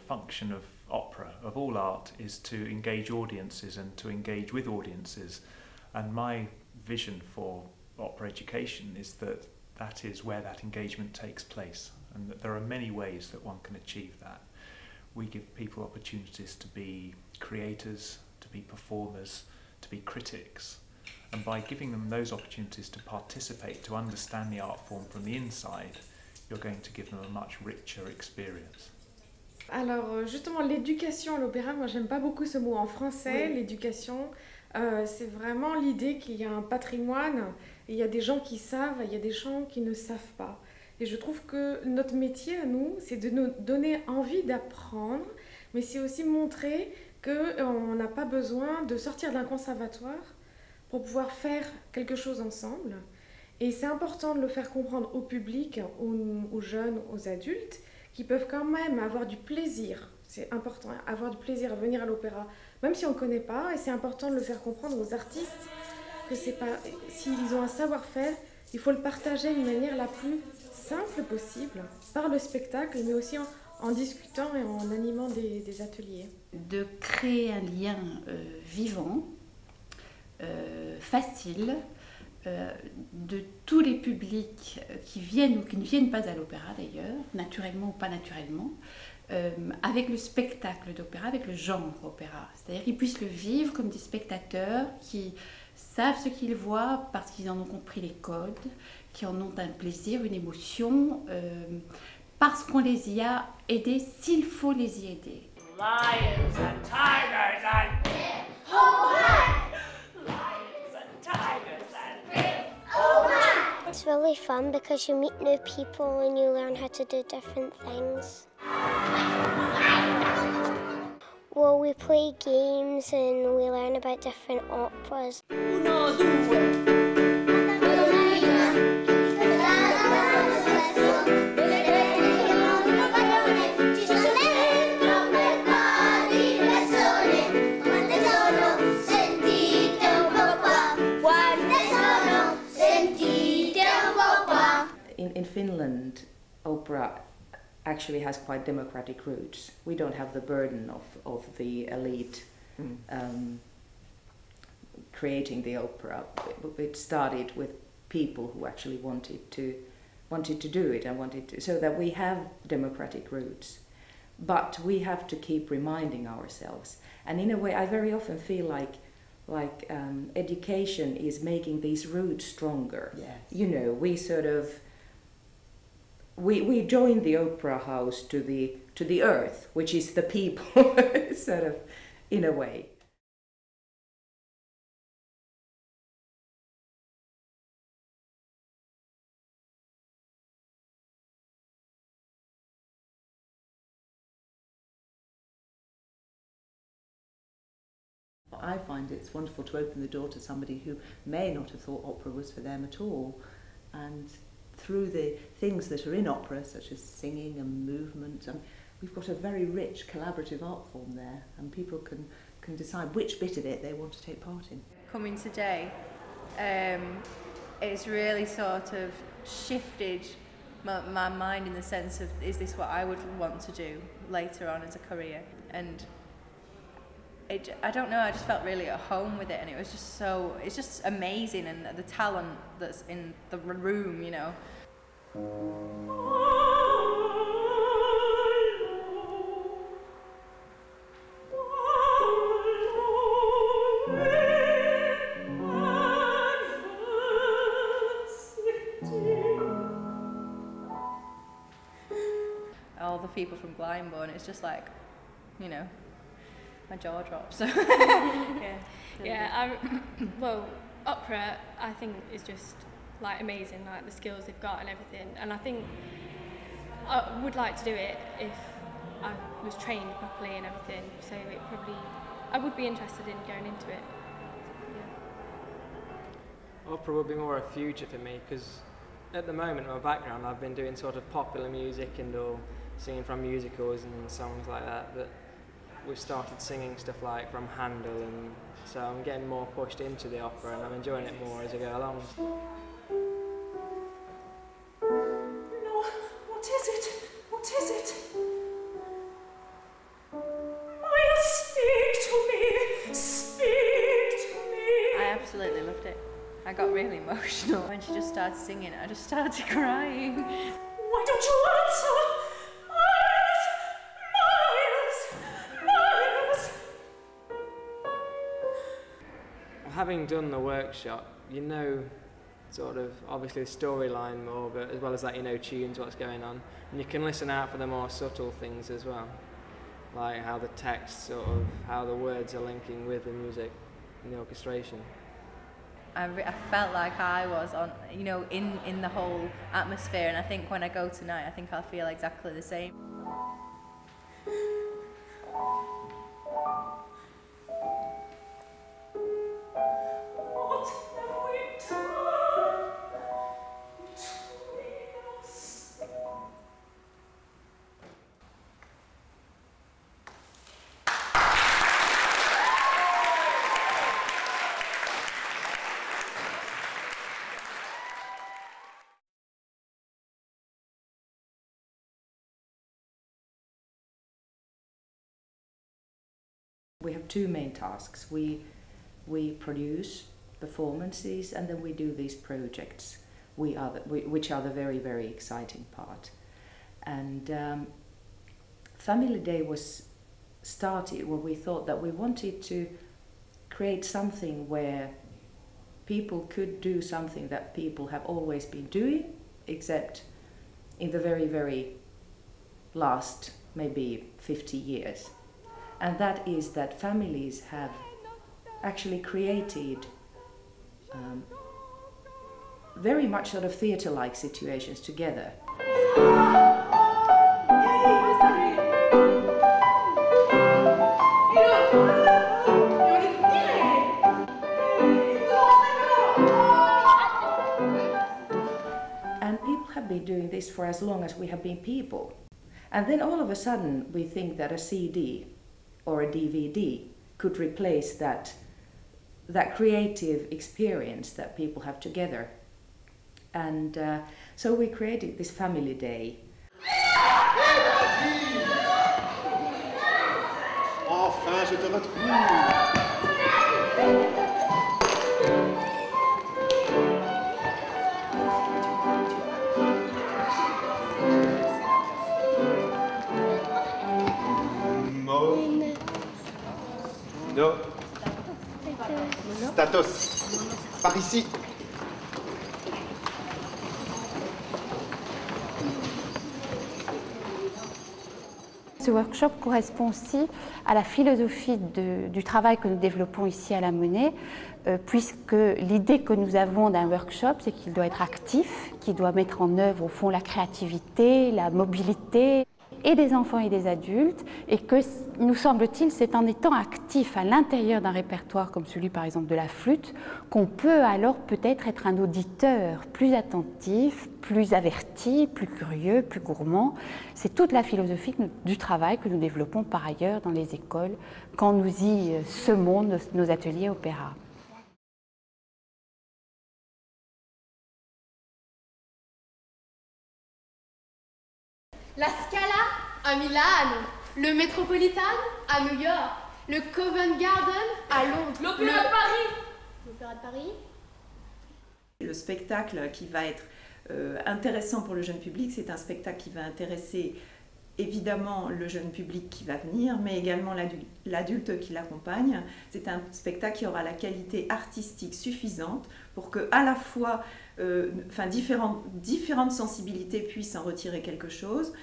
function of opera, of all art, is to engage audiences and to engage with audiences. And my vision for opera education is that that is where that engagement takes place, and that there are many ways that one can achieve that. We give people opportunities to be creators, to be performers, to be critics, and by giving them those opportunities to participate, to understand the art form from the inside, you're going to give them a much richer experience. Alors justement, l'éducation à l'opéra, moi j'aime pas beaucoup ce mot en français. Oui. L'éducation, c'est vraiment l'idée qu'il y a un patrimoine, et il y a des gens qui savent, et il y a des gens qui ne savent pas. Et je trouve que notre métier à nous, c'est de nous donner envie d'apprendre, mais c'est aussi montrer qu'on n'a pas besoin de sortir d'un conservatoire pour pouvoir faire quelque chose ensemble. Et c'est important de le faire comprendre au public, aux jeunes, aux adultes, qui peuvent quand même avoir du plaisir. C'est important, avoir du plaisir à venir à l'opéra, même si on ne connaît pas. Et c'est important de le faire comprendre aux artistes que c'est pas, s'ils ont un savoir-faire, il faut le partager d'une manière la plus simple possible, par le spectacle, mais aussi en discutant et en animant des ateliers. De créer un lien vivant, facile, de tous les publics qui viennent ou qui ne viennent pas à l'opéra d'ailleurs, naturellement ou pas naturellement, avec le spectacle d'opéra, avec le genre opéra. C'est-à-dire qu'ils puissent le vivre comme des spectateurs qui savent ce qu'ils voient parce qu'ils en ont compris les codes, qui en ont un plaisir, une émotion, parce qu'on les y a aidés, s'il faut les y aider. Lions and tigers and bears, oh my! Lions and tigers and bears, oh my! It's really fun because you meet new people and you learn how to do different things. Well, we play games and we learn about different operas. In Finland, opera actually has quite democratic roots. We don't have the burden of the elite creating the opera. It started with people who actually wanted to do it and so that we have democratic roots. But we have to keep reminding ourselves. And in a way, I very often feel like education is making these roots stronger. Yes. You know, we sort of we join the opera house to the earth, which is the people, sort of, in a way. I find it's wonderful to open the door to somebody who may not have thought opera was for them at all, and through the things that are in opera, such as singing and movement, we've got a very rich collaborative art form there, and people can decide which bit of it they want to take part in. Coming today, it's really sort of shifted my mind in the sense of, is this what I would want to do later on as a career? And I don't know, I just felt really at home with it, and it's just amazing, and the talent that's in the room, you know. All the people from Glyndebourne, it's just like, you know, my jaw drops. Well, opera I think is just like amazing, like the skills they've got and everything, and I think I would like to do it if I was trained properly and everything, so I would be interested in going into it. Yeah. Opera would be more a future for me, because at the moment in my background I've been doing sort of popular music and all, singing from musicals and songs like that, but we've started singing stuff like from Handel, and so I'm getting more pushed into the opera and I'm enjoying it more as I go along. No, what is it? What is it? I got really emotional when she just started singing. I just started crying. Why don't you answer? Miles! Having done the workshop, you know sort of obviously the storyline more, but as well as that you know tunes, what's going on, and you can listen out for the more subtle things as well, like how the text sort of, how the words are linking with the music and the orchestration. I felt like I was on, you know, in the whole atmosphere, and I think when I go tonight, I think I'll feel exactly the same. We have two main tasks. We produce performances and then we do these projects, which are the very, very exciting part. And Family Day was started when we thought that we wanted to create something where people could do something that people have always been doing, except in the very, very last maybe 50 years. And that is that families have actually created very much sort of theatre-like situations together. And people have been doing this for as long as we have been people. And then all of a sudden we think that a CD or a DVD could replace that creative experience that people have together. And so we created this Family Day. Enfin, je te retrouve. Do. Statos. Par ici. Ce workshop correspond aussi à la philosophie du travail que nous développons ici à la Monnaie, puisque l'idée que nous avons d'un workshop, c'est qu'il doit être actif, qu'il doit mettre en œuvre au fond la créativité, la mobilité, et des enfants et des adultes, et que, nous semble-t-il, c'est en étant actif à l'intérieur d'un répertoire comme celui par exemple de la flûte, qu'on peut alors peut-être être un auditeur plus attentif, plus averti, plus curieux, plus gourmand. C'est toute la philosophie du travail que nous développons par ailleurs dans les écoles quand nous y semons nos ateliers opéra. La Scala à Milan, le Metropolitan à New York, le Covent Garden à Londres, l'Opéra de Paris. L'Opéra de Paris. Le spectacle qui va être intéressant pour le jeune public, c'est un spectacle qui va intéresser évidemment le jeune public qui va venir, mais également l'adulte qui l'accompagne. C'est un spectacle qui aura la qualité artistique suffisante pour que à la fois différentes sensibilités puissent en retirer quelque chose,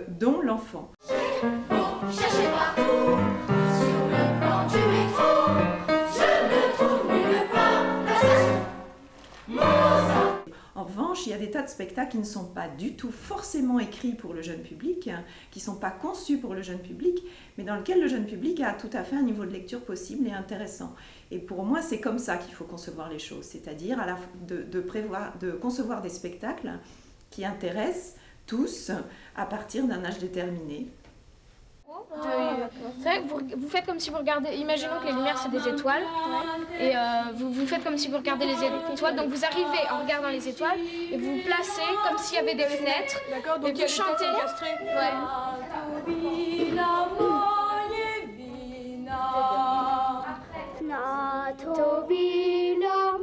dont l'enfant. Cherchez partout, sur le plan du métro, je ne trouve nulle part la station Mozart. En revanche, il y a des tas de spectacles qui ne sont pas du tout forcément écrits pour le jeune public, qui ne sont pas conçus pour le jeune public, mais dans lesquels le jeune public a tout à fait un niveau de lecture possible et intéressant. Et pour moi, c'est comme ça qu'il faut concevoir les choses, c'est-à-dire de concevoir des spectacles qui intéressent tous à partir d'un âge déterminé. C'est vrai que vous faites comme si vous regardez, imaginons que les lumières c'est des étoiles, et vous faites comme si vous regardez les étoiles, donc vous arrivez en regardant les étoiles et vous vous placez comme s'il y avait des fenêtres, et vous chantez. Nato bilar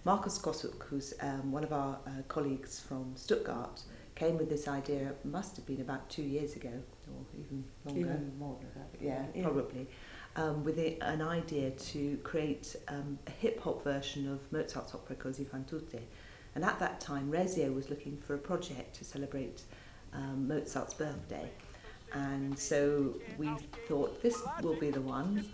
Markus Kosuk, who's one of our colleagues from Stuttgart, came with this idea, must have been about 2 years ago, or even longer. Even more than that. Yeah, probably. With an idea to create a hip-hop version of Mozart's opera Così fan tutte. And at that time, RESEO was looking for a project to celebrate Mozart's birthday. And so we thought this will be the one.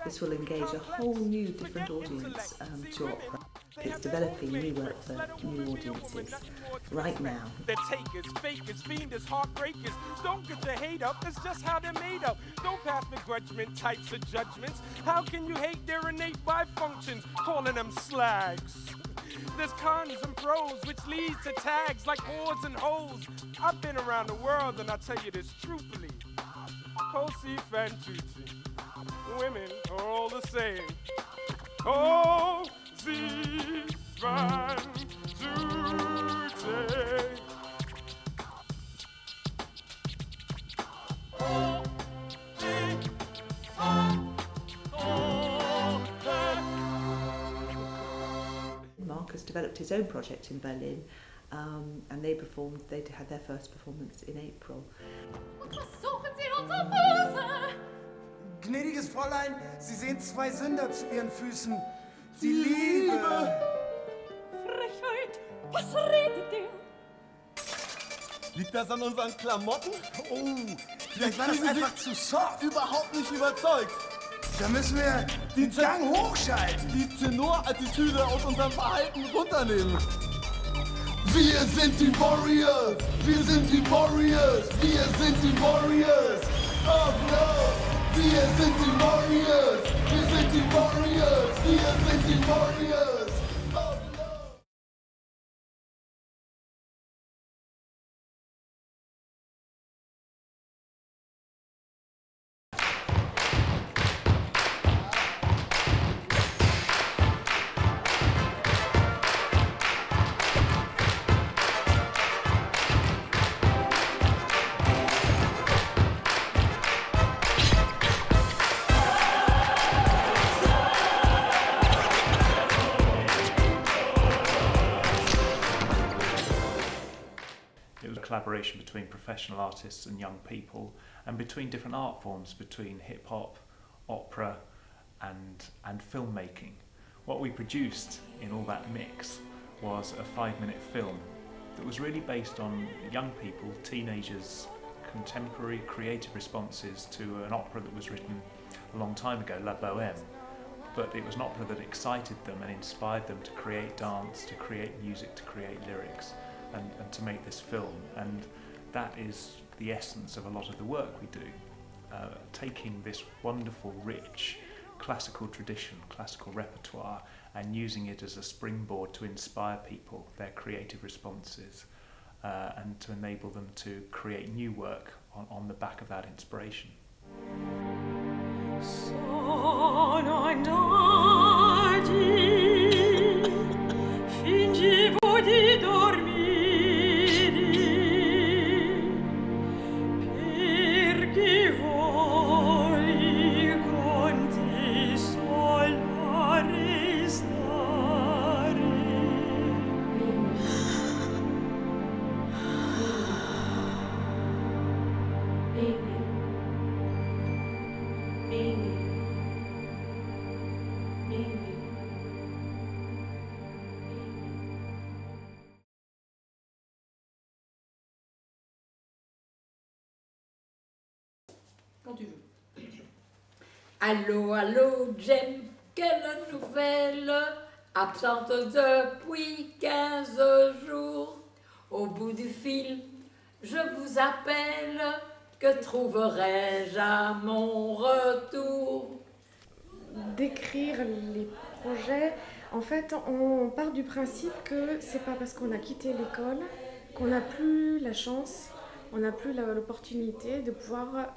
This will engage a whole new different audience to opera. It's developing new work for new audiences right now. They're takers, fakers, fienders, heartbreakers. Don't get your hate up, it's just how they're made up. Don't pass begrudgment types of judgments. How can you hate their innate functions, calling them slags? There's cons and pros, which leads to tags like whores and hoes. I've been around the world and I tell you this truthfully. Così fan tutte. Women are all the same. Così fan tutte. Markus developed his own project in Berlin, and they had their first performance in April. Gnädiges Fräulein, Sie sehen 2 Sünder zu Ihren Füßen. Die Liebe! Frechheit! Was redet ihr? Liegt das an unseren Klamotten? Oh, vielleicht war das einfach zu soft. Überhaupt nicht überzeugt. Da müssen wir den Gang hochschalten. Die Tenor-Attitüde aus unserem Verhalten runternehmen. Wir sind die Warriors! Wir sind die Warriors! Wir sind die Warriors! Of love! Wir sind die Warriors! Wir sind die Warriors! Wir sind die Warriors! Of love! Collaboration between professional artists and young people, and between different art forms, between hip-hop, opera and filmmaking. What we produced in all that mix was a 5-minute film that was really based on young people, teenagers, contemporary creative responses to an opera that was written a long time ago, La Bohème. But it was an opera that excited them and inspired them to create dance, to create music, to create lyrics. And to make this film, and that is the essence of a lot of the work we do, taking this wonderful, rich classical tradition, classical repertoire, and using it as a springboard to inspire people, their creative responses, and to enable them to create new work on the back of that inspiration. Sono andati, fingivo di dormire. Quand tu veux. Allô, allô, Jem, quelle nouvelle? Absente depuis 15 jours. Au bout du fil, je vous appelle. Que trouverai-je à mon retour? D'écrire les projets, en fait, on part du principe que c'est pas parce qu'on a quitté l'école qu'on n'a plus la chance, on n'a plus l'opportunité de pouvoir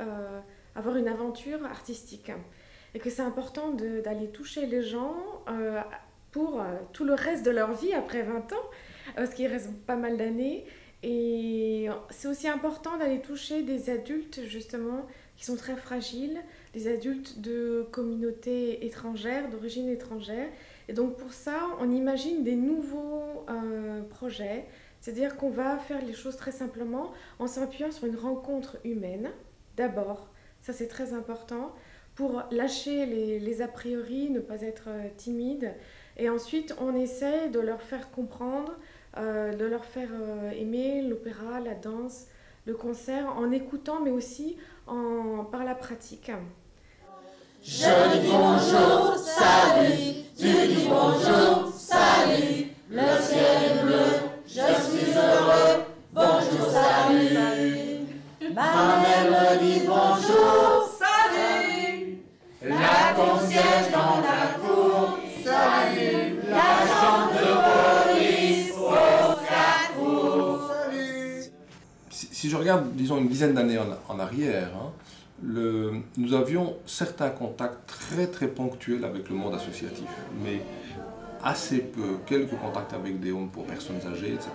avoir une aventure artistique. Et que c'est important d'aller toucher les gens pour tout le reste de leur vie après 20 ans, parce qu'il reste pas mal d'années. Et c'est aussi important d'aller toucher des adultes justement qui sont très fragiles, des adultes de communautés étrangères, d'origine étrangère, Et donc pour ça, on imagine des nouveaux projets, c'est-à-dire qu'on va faire les choses très simplement en s'appuyant sur une rencontre humaine, d'abord, ça c'est très important, pour lâcher les a priori, ne pas être timide, et ensuite on essaie de leur faire comprendre, de leur faire aimer l'opéra, la danse, le concert, en écoutant mais aussi par la pratique. Je dis bonjour, salut, tu dis bonjour, salut, le ciel est bleu, je suis heureux, bonjour, salut. Ma mère me dit bonjour, salut, la concierge dans la cour, salut, l'agent de police au carrefour. Si je regarde, disons, une dizaine d'années en arrière, hein, nous avions certains contacts très ponctuels avec le monde associatif, mais assez peu, quelques contacts avec des homes pour personnes âgées, etc.,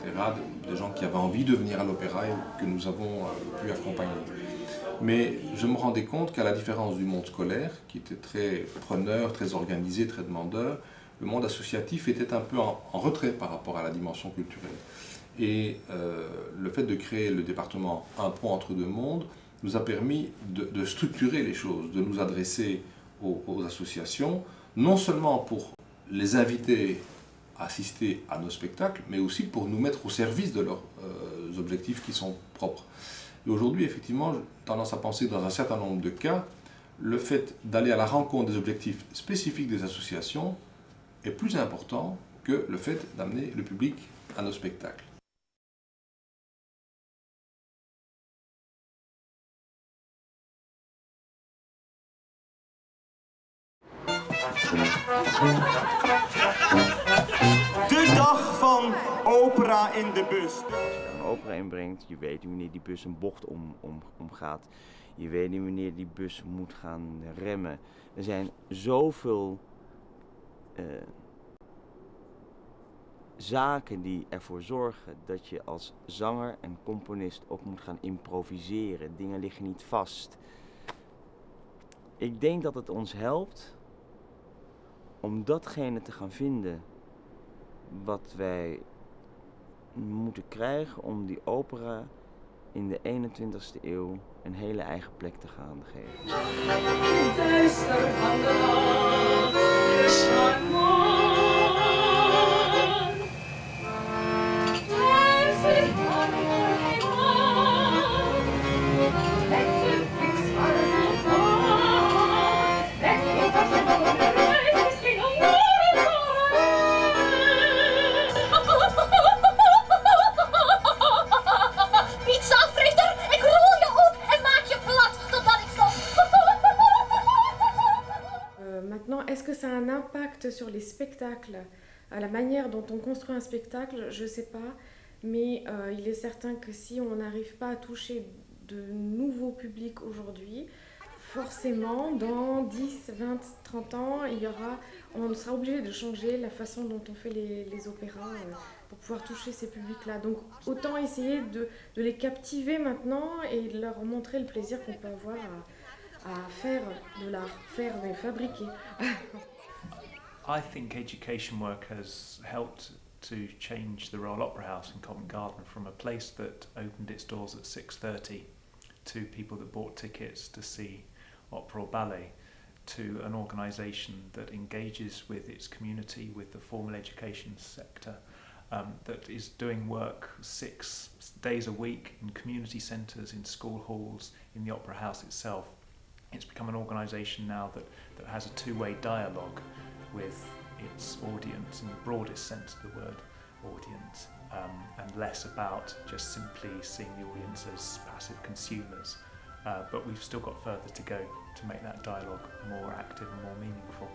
des gens qui avaient envie de venir à l'opéra et que nous avons pu accompagner. Mais je me rendais compte qu'à la différence du monde scolaire, qui était très preneur, très organisé, très demandeur, le monde associatif était un peu en retrait par rapport à la dimension culturelle. Et le fait de créer le département Un pont entre deux mondes nous a permis de structurer les choses, de nous adresser aux associations, non seulement pour les inviter à assister à nos spectacles, mais aussi pour nous mettre au service de leurs objectifs qui sont propres. Et aujourd'hui, effectivement, j'ai tendance à penser que dans un certain nombre de cas, le fait d'aller à la rencontre des objectifs spécifiques des associations est plus important que le fait d'amener le public à nos spectacles. De dag van opera in de bus. Als je een opera inbrengt, je weet niet wanneer die bus een bocht omgaat. Je weet niet wanneer die bus moet gaan remmen. Er zijn zoveel zaken die ervoor zorgen dat je als zanger en componist ook moet gaan improviseren. Dingen liggen niet vast. Ik denk dat het ons helpt om datgene te gaan vinden wat wij moeten krijgen om die opera in de 21ste eeuw een hele eigen plek te gaan geven. Duister van de nacht, charmant. Thuis is het met zijn pixarde van, met je vaste ballen, misschien om pizza-fritter, ik rol je op en maak je plat totdat ik stop. Maintenant, est-ce que ça a un impact sur les spectacles, à la manière dont on construit un spectacle? Je ne sais pas, mais il est certain que si on n'arrive pas à toucher de nouveaux publics aujourd'hui, forcément, dans 10, 20, 30 ans, on sera obligé de changer la façon dont on fait les opéras pour pouvoir toucher ces publics-là. Donc autant essayer de les captiver maintenant et de leur montrer le plaisir qu'on peut avoir à faire de l'art, mais fabriquer. I think education work has helped to change the Royal Opera House in Covent Garden from a place that opened its doors at 6:30 to people that bought tickets to see opera or ballet, to an organisation that engages with its community, with the formal education sector, that is doing work 6 days a week in community centres, in school halls, in the Opera House itself. It's become an organisation now that has a two-way dialogue with its audience in the broadest sense of the word audience, and less about just simply seeing the audience as passive consumers. But we've still got further to go to make that dialogue more active and more meaningful.